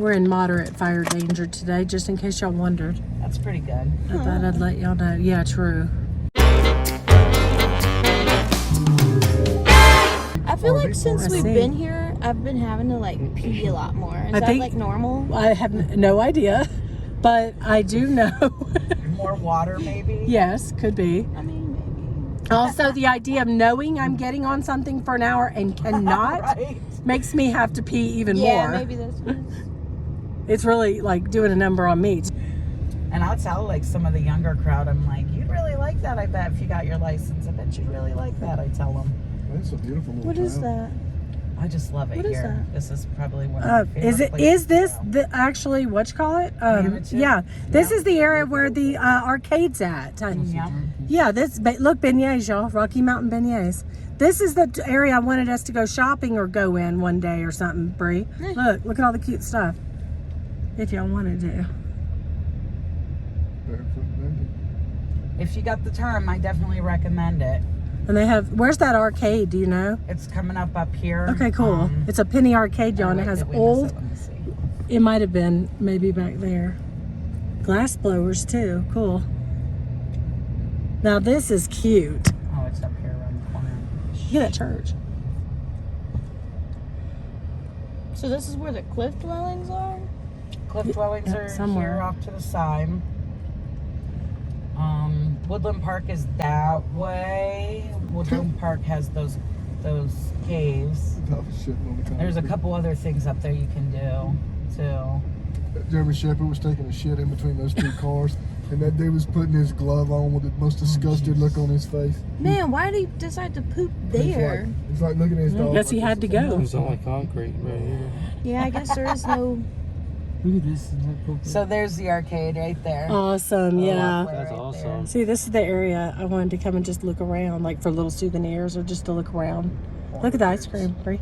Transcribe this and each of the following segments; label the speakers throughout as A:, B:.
A: We're in moderate fire danger today, just in case y'all wondered.
B: That's pretty good.
A: I thought I'd let y'all know. Yeah, true.
C: I feel like since we've been here, I've been having to like pee a lot more. Is that like normal?
A: I have no idea, but I do know.
B: More water, maybe?
A: Yes, could be.
C: I mean, maybe.
A: Also, the idea of knowing I'm getting on something for an hour and cannot
B: Right.
A: makes me have to pee even more.
C: Yeah, maybe that's what it is.
A: It's really like doing a number on me.
B: And I'll tell like some of the younger crowd, I'm like, you'd really like that, I bet, if you got your license. I bet you'd really like that, I tell them.
D: It's a beautiful little
C: What is that?
B: I just love it
C: What is
B: here.
C: that?
B: This is probably one of my favorite
A: Is
B: places
A: this
B: to go.
A: the actually what you call it?
B: Manitou?
A: Yeah, this is the area where the arcade's at.
B: Yeah.
A: Yeah, this look beignets, y'all. Rocky Mountain beignets. This is the area I wanted us to go shopping or go in one day or something, Bree. Look at all the cute stuff. If y'all wanted to.
B: If you got the term, I definitely recommend it.
A: And they have, where's that arcade? Do you know?
B: It's coming up here.
A: Okay, cool. It's a penny arcade, y'all, and it has old.
B: Let me see.
A: It might have been maybe back there. Glass blowers too. Cool. Now this is cute.
B: Oh, it's up here around the corner.
A: Look at that church.
C: So this is where the cliff dwellings are?
B: Cliff dwellings
A: Yeah,
B: are
A: somewhere.
B: here off to the side. Woodland Park is that way. Woodland Park has those caves. There's a couple other things up there you can do too.
D: Jeremy Shepherd was taking a shit in between those two cars, and that dude was putting his glove on with the most disgusted look on his face.
C: Man, why did he decide to poop there?
D: It's like looking at his dog.
A: I guess he had to go.
E: It's all like concrete right here.
C: Yeah, I guess there is no...
E: Look at this. Isn't that cool?
B: So there's the arcade right there.
A: Awesome, yeah.
E: That's awesome.
A: See, this is the area I wanted to come and just look around, like for little souvenirs or just to look around. Look at the ice cream, Bree.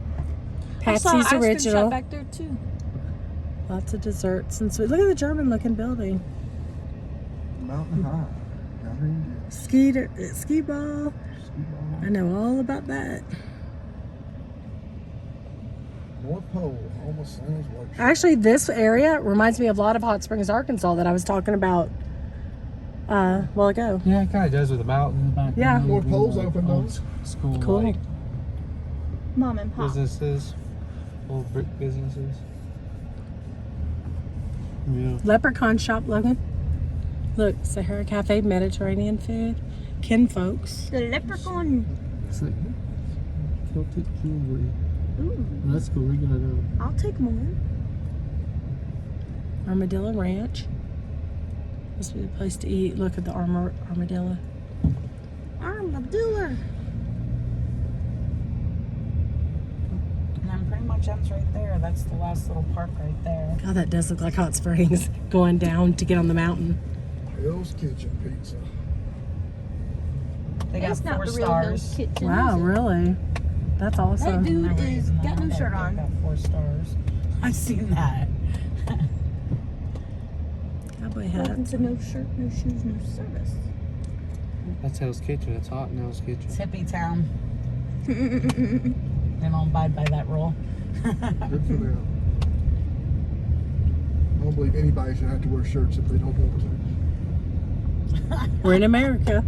C: I saw an
A: Patsy's
C: ice cream
A: original.
C: shop back there too.
A: Lots of desserts and sweet. Look at the German-looking building.
D: Mountain high.
A: Ski ball. I know all about that.
D: North Pole almost sounds like.
A: Actually, this area reminds me of a lot of Hot Springs, Arkansas that I was talking about a while ago.
E: Yeah, it kind of does with the mountain in the background.
A: Yeah.
D: North Pole's open though.
E: School.
A: Cool.
E: Like
C: Mom and Pop.
E: businesses. Old brick businesses. Yeah.
A: Leprechaun shop, Logan. Look, Sahara Cafe, Mediterranean food. Kin folks.
C: The leprechaun.
E: It's like Celtic jewelry.
C: Ooh,
E: That's cool. We're gonna go.
C: I'll take more.
A: Armadillo Ranch. Must be the place to eat. Look at the armadillo.
C: Armadillo.
B: And then pretty much ends right there. That's the last little park right there.
A: God, that does look like Hot Springs. Going down to get on the mountain.
D: Hell's Kitchen Pizza.
B: They got
C: It's not
B: 4
C: the real Hell's
B: stars.
C: Kitchen.
A: Wow,
C: is it?
A: really? That's awesome.
C: That dude
B: Never
C: is
B: even
C: got no
B: known
C: shirt
B: that
C: on.
B: they got 4 stars. I've seen that.
A: Cowboy
C: Welcome
A: hat.
C: to no shirt, no shoes, no service.
E: That's Hell's Kitchen. It's hot in Hell's Kitchen.
B: It's hippie town. They don't abide by that rule.
D: Good for them. I don't believe anybody should have to wear shirts if they don't want to.
A: We're in America.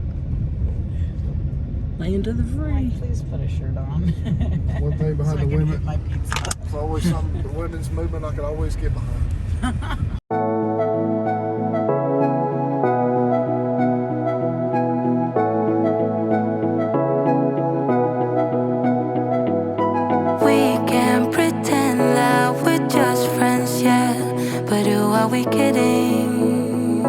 A: Land of the free.
B: Mike, please put a shirt on.
D: One thing behind
B: So I
D: the
B: can
D: women,
B: eat my pizza.
D: it's always something. The women's movement I could always get behind.
F: We can pretend that we're just friends, yeah. But who are we kidding?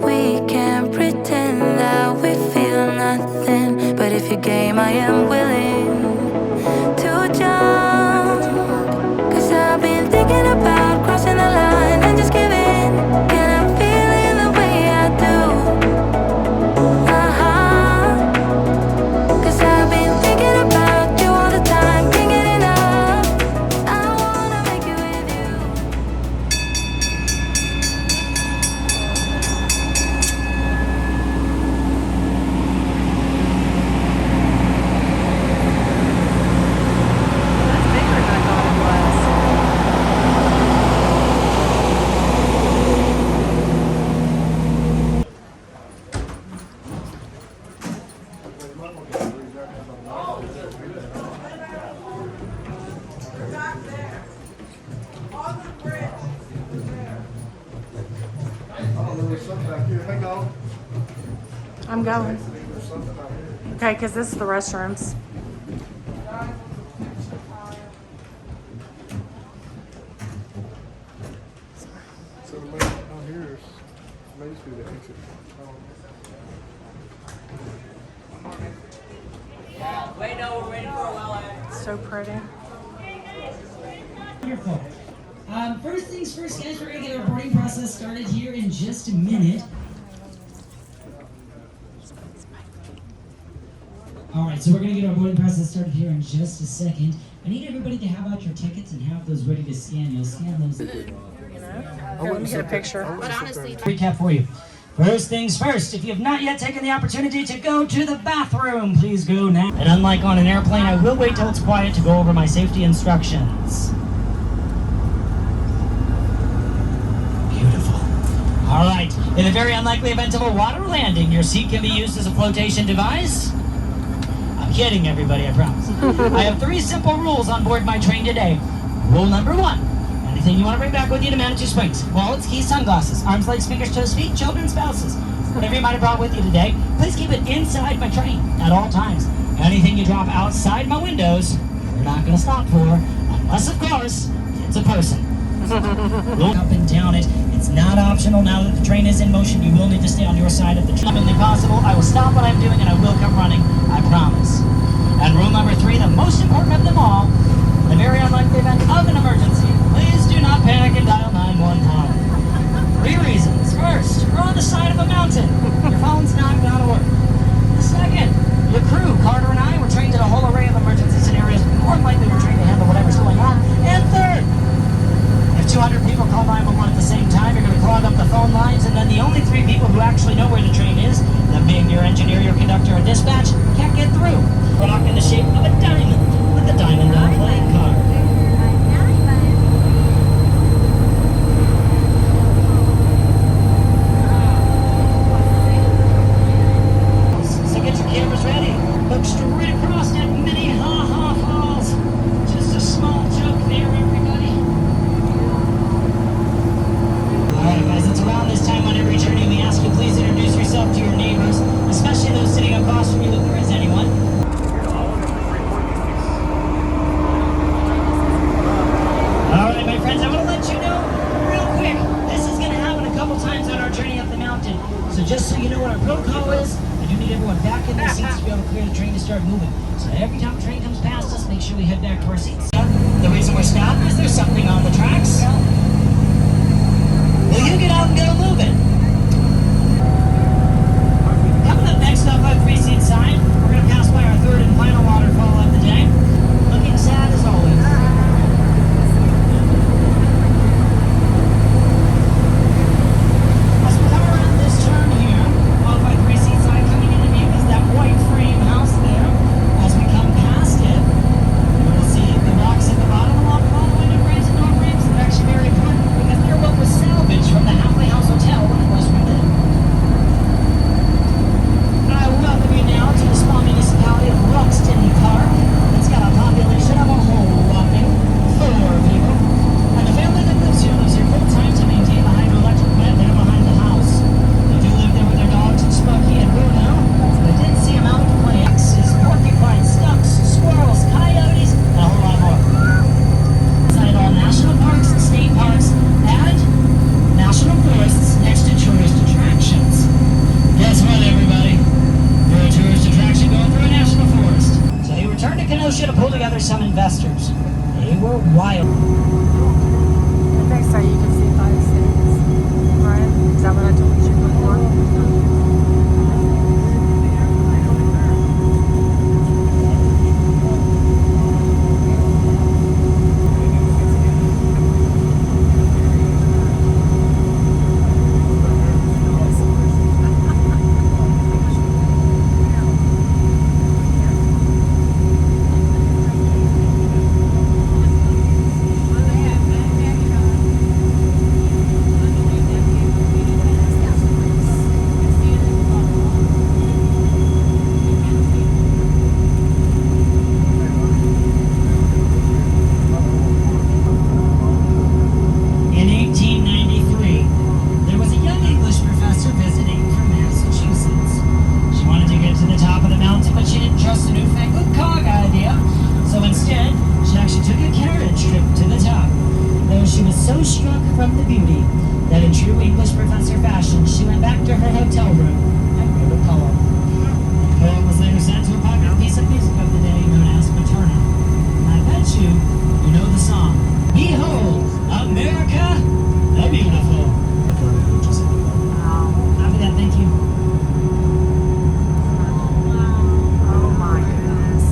F: We can pretend that we feel nothing. But if you're game, I am willing to jump. 'Cause I've been thinking about crossing the line and just giving. And I'm feeling the way I do. Cause I've been thinking about you all the time, can't get enough. I wanna make it with you.
D: Hang on.
A: I'm going. Okay, because this is the restrooms.
D: So the main out here is Main Street exit.
A: So pretty.
G: Wonderful. First things first, guys, we're going to get our boarding process started here in just a minute. All right, so we're going to get our boarding process started here in just a second. I need everybody to have out your tickets and have those ready to scan. You'll scan those.
A: Here, let me get a picture.
C: But honestly,
G: Recap for you. First things first, if you have not yet taken the opportunity to go to the bathroom, please go now. And unlike on an airplane, I will wait till it's quiet to go over my safety instructions. Beautiful. All right, in the very unlikely event of a water landing, your seat can be used as a flotation device. I'm kidding, everybody, I promise. I have 3 simple rules on board my train today. Rule number 1. Anything you want to bring back with you to Manitou Springs. Wallets, keys, sunglasses, arms, legs, fingers, toes, feet, children, spouses. Whatever you might have brought with you today, please keep it inside my train at all times. Anything you drop outside my windows, we're not going to stop for, unless, of course, it's a person. Look up and down it. It's not optional now that the train is in motion. You will need to stay on your side of the train. If possible, I will stop what I'm doing and I will come running. I promise. And rule number 3, the most important of them all, in the very unlikely event of an emergency, please do not panic and dial 911. 3 reasons. First, we're on the side of a mountain. Your phone's not going to work. The second, your crew, Carter and I, were trained in a whole array of emergency scenarios. More than likely, we're trained to handle whatever's going on. And third, if 200 people call 911 at the same time, you're going to clog up the phone lines, and then the only 3 people who actually know where the train is, them being your engineer, your conductor, and dispatch, can't get through. Rock in the shape of a diamond with the diamond on playing card. So get your cameras ready. Look straight across at Minnehaha Falls. Just a small joke there, everybody. Alright guys, it's around this time on every journey we ask you please introduce yourself to your neighbors, especially those sitting across from you if there is anyone. Alright my friends, I want to let you know real quick, this is going to happen a couple times on our journey up the mountain. So just so you know what our protocol is, I do need everyone back in their seats to be able to clear the train to start moving. So every time a train comes past us, make sure we head back to our seats. The reason we're stopped is there's something on the tracks. Will you get out and get a moving? Coming up next up on 3-seat sign, we're going to pass by our 3rd and final waterfall of the day. Looking sad as always. As we come around this turn here, off by 3-seat sign, coming into view is that white frame house there. As we come past it, you'll see the rocks at the bottom along with all the window frames and door frames. They're actually very important because they're what was salvaged from the Halfway House Hotel when it was rebuilt. I welcome you now to the small municipality of Roxton Park. It's got a population of a whole whopping 4 people. And the family that lives here full time to maintain the hydroelectric plant there behind the house. They do live there with their dogs, Sparky and Bruno. I did see them out playing axes, porcupines, ducks, squirrels, coyotes, and a whole lot more. Inside all national parks, state parks, and national forests next to tourist attractions. Guess what, everybody? You're a tourist attraction going through a national forest. So he returned to Kenosha to pull together some investors. They were wild.
A: They say you can see 5 seats. Right? Is that what I told you before?
G: from the beauty that in true English professor fashion, she went back to her hotel room and wrote a poem. The poem was later sent to a popular piece of music of the day known as Materna. And I bet you know the song. Behold, America the Beautiful. Copy that, thank you.
A: Oh my goodness.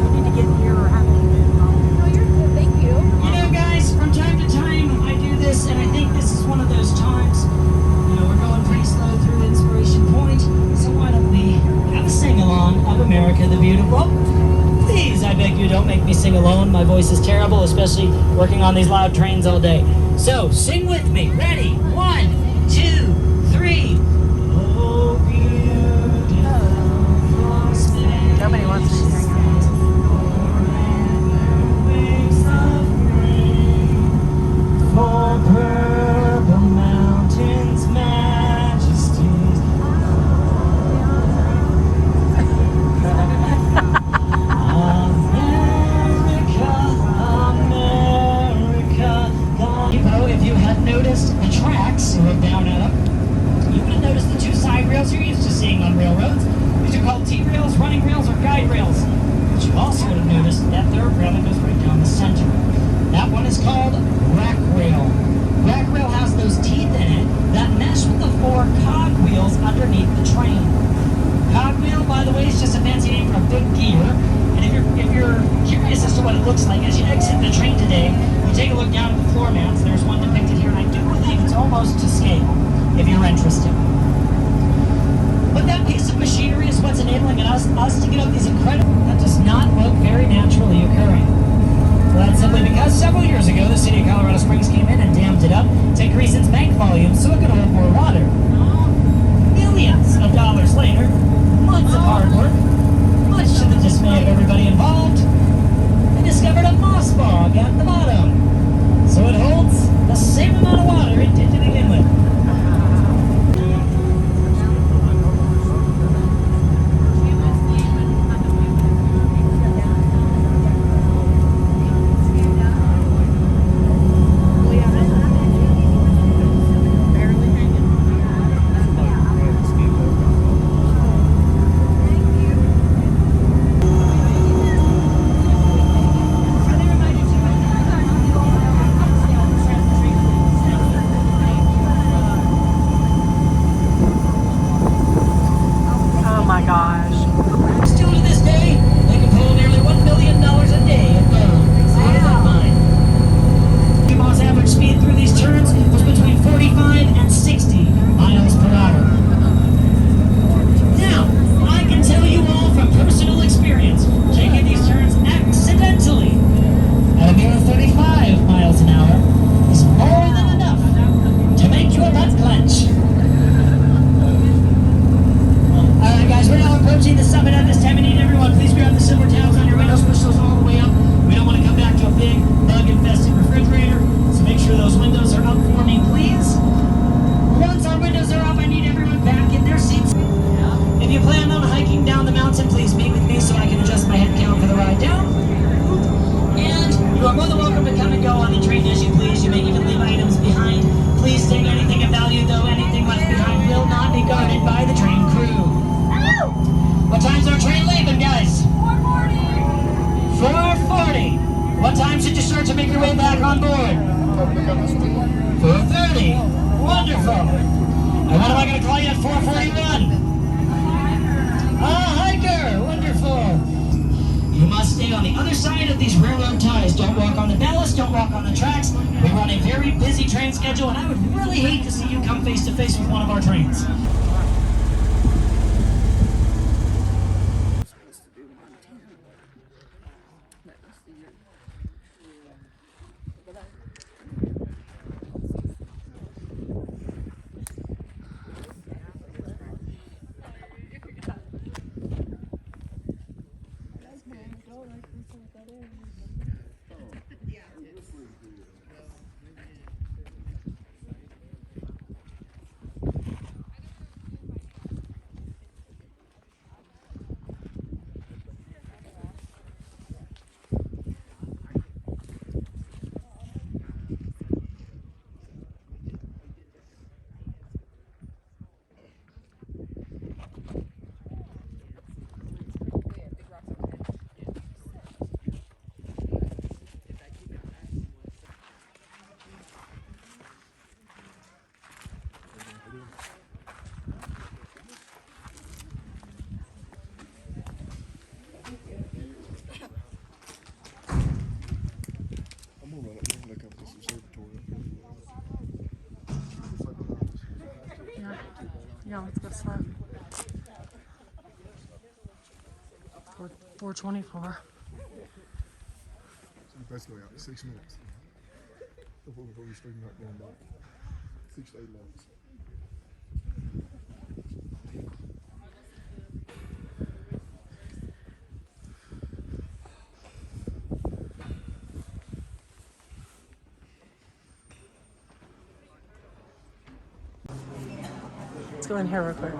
A: You need to get here or have me move on.
C: No, you're good. Thank you.
G: You know, guys, from time to time I do this, and I think this is one of those times. You know, we're going pretty slow through Inspiration Point, so why don't we have a sing-along of America the Beautiful? Please, I beg you, don't make me sing alone. My voice is terrible, especially working on these loud trains all day. So, sing with me. Ready? 1, 2, 3. Oh, beautiful space.
A: Nobody wants to sing.
G: For purple mountains, majesties. America. You know, if you had noticed the tracks, you look down at them, you would have noticed the two side rails you're used to seeing on railroads. These are called T-rails, running rails, or guide rails. But you also would have noticed that third rail that goes right down the center. That one is called rack rail. Rack rail has those teeth in it that mesh with the 4 cog wheels underneath the train. Cog wheel, by the way, is just a fancy name for a big gear. And if you're curious as to what it looks like, as you exit the train today, you take a look down at the floor mats. There's one depicted here, and I do believe it's almost to scale, if you're interested. But that piece of machinery is what's enabling us to get up these incredible... That does not look very naturally occurring. Well, that's simply because several years ago, the city of Colorado Springs came in and dammed it up to increase its bank volume so it could hold more water. Millions of dollars later, months of hard work, much to the dismay of everybody involved, they discovered a moss bog at the bottom. So it holds the same amount of water it did to begin with. What time should you start to make your way back on board? 4:30. Wonderful. And when am I going to call you at 4:41? Hiker. Wonderful. You must stay on the other side of these railroad ties. Don't walk on the ballast. Don't walk on the tracks. We run a very busy train schedule, and I would really hate to see you come face to face with one of our trains.
A: 4:24.
D: Basically, 6 minutes. Before we straighten out going back. 6 to 8 minutes.
A: Let's go in here real quick.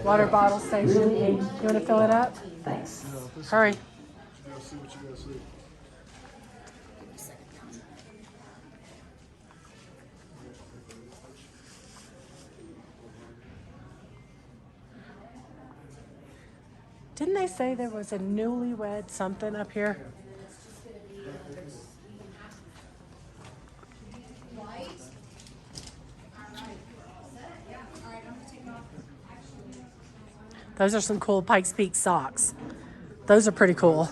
A: Water bottle station. You want to fill it up? Thanks. Hurry.
D: You gotta see what you gotta see.
A: Didn't they say there was a newlywed something up here? Those are some cool Pikes Peak socks. Those are pretty cool.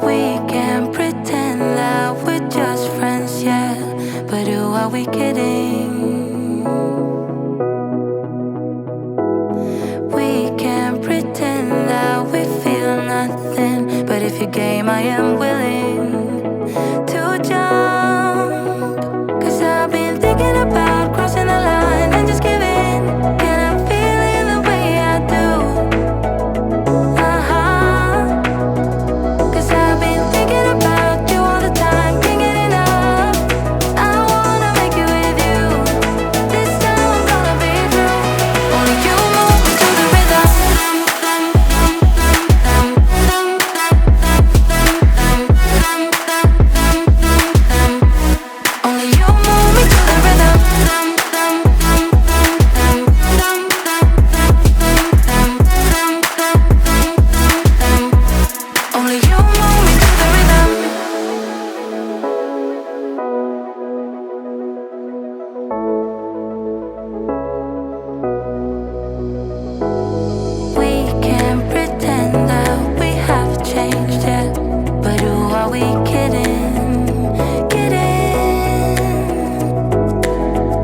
F: We can pretend that we're just friends, yeah. But who are we kidding? We can pretend that we feel nothing. But if you're game, I am willing to jump. 'Cause I've been thinking about crossing the line and just giving. And I'm feeling the way I do. Cause I've been thinking about you all the time, can't get enough. I wanna make it with you. This time I'm gonna be true. Only you move me to the rhythm. Only you move me to the rhythm. Only you move me to the rhythm. We can pretend that we have changed, yeah. But who are we kidding? Kidding.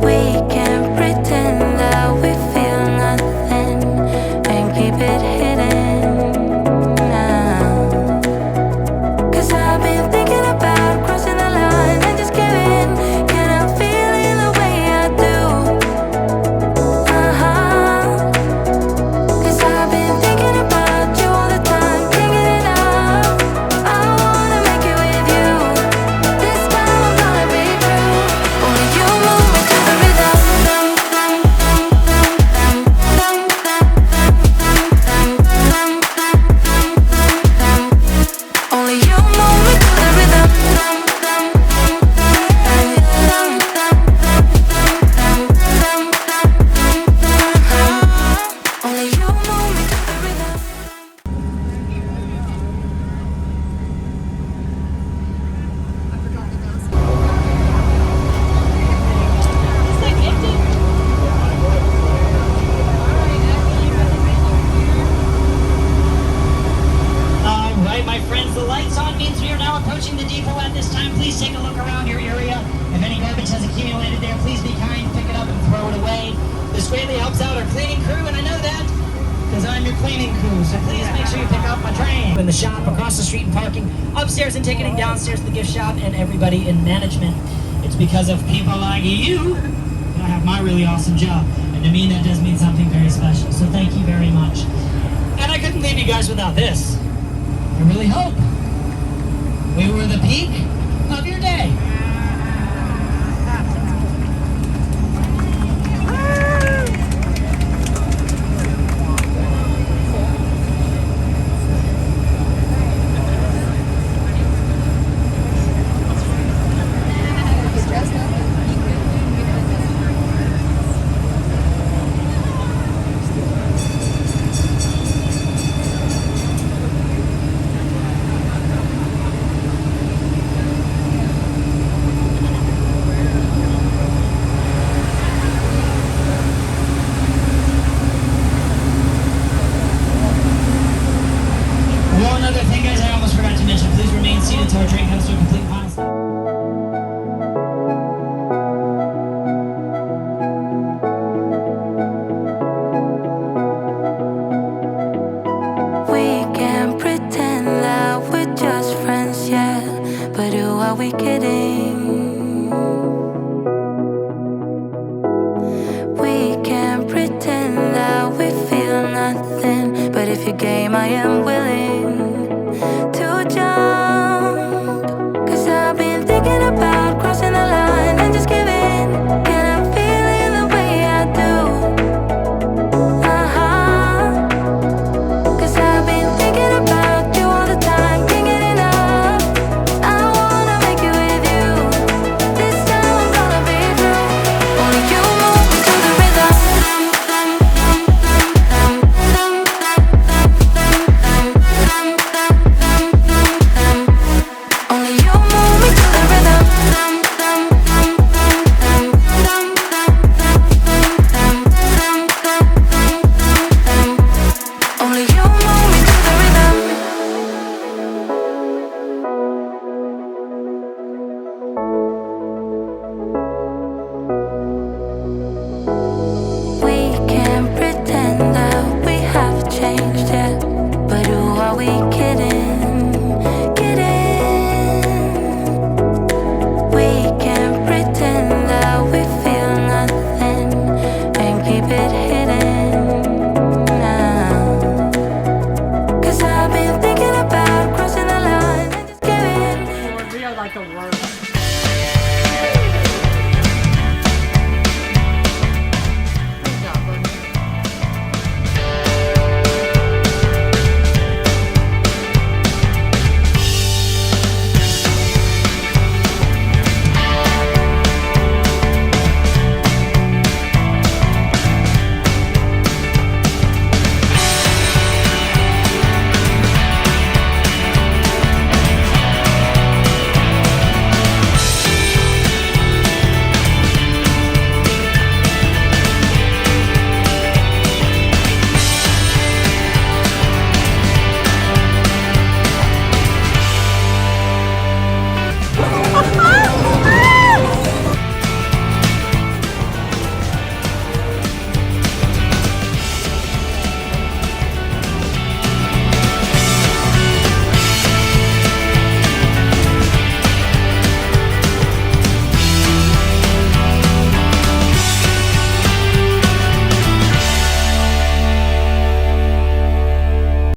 F: We can pretend that we feel nothing and keep it hidden now. 'Cause I've been thinking about crossing the line and just giving. And I'm feeling the way I do. 'Cause I've been thinking about you all the time, can't get enough. I wanna make it with you. This time I'm gonna be true. Only you move me to the rhythm. Only you move me to the rhythm. Only you move me to the rhythm.
G: All right, my friends, the lights on means we are now approaching the depot at this time. Please take a look around your area. If any garbage has accumulated there, please be kind, pick it up and throw it away. This greatly helps out our cleaning crew, and I know that because I'm your cleaning crew. So please make sure you pick up my train. In the shop, across the street and parking, upstairs and ticketing, downstairs the gift shop, and everybody in management. It's because of people like you that I have my really awesome job. And to me, that does mean something very special. So thank you very much. And I couldn't leave you guys without this. I really hope we were the peak of your day. proceed until our train comes to a complete final stop.
F: We can pretend that we're just friends, yeah. But who are we kidding? We can pretend that we feel nothing. But if you're game, I am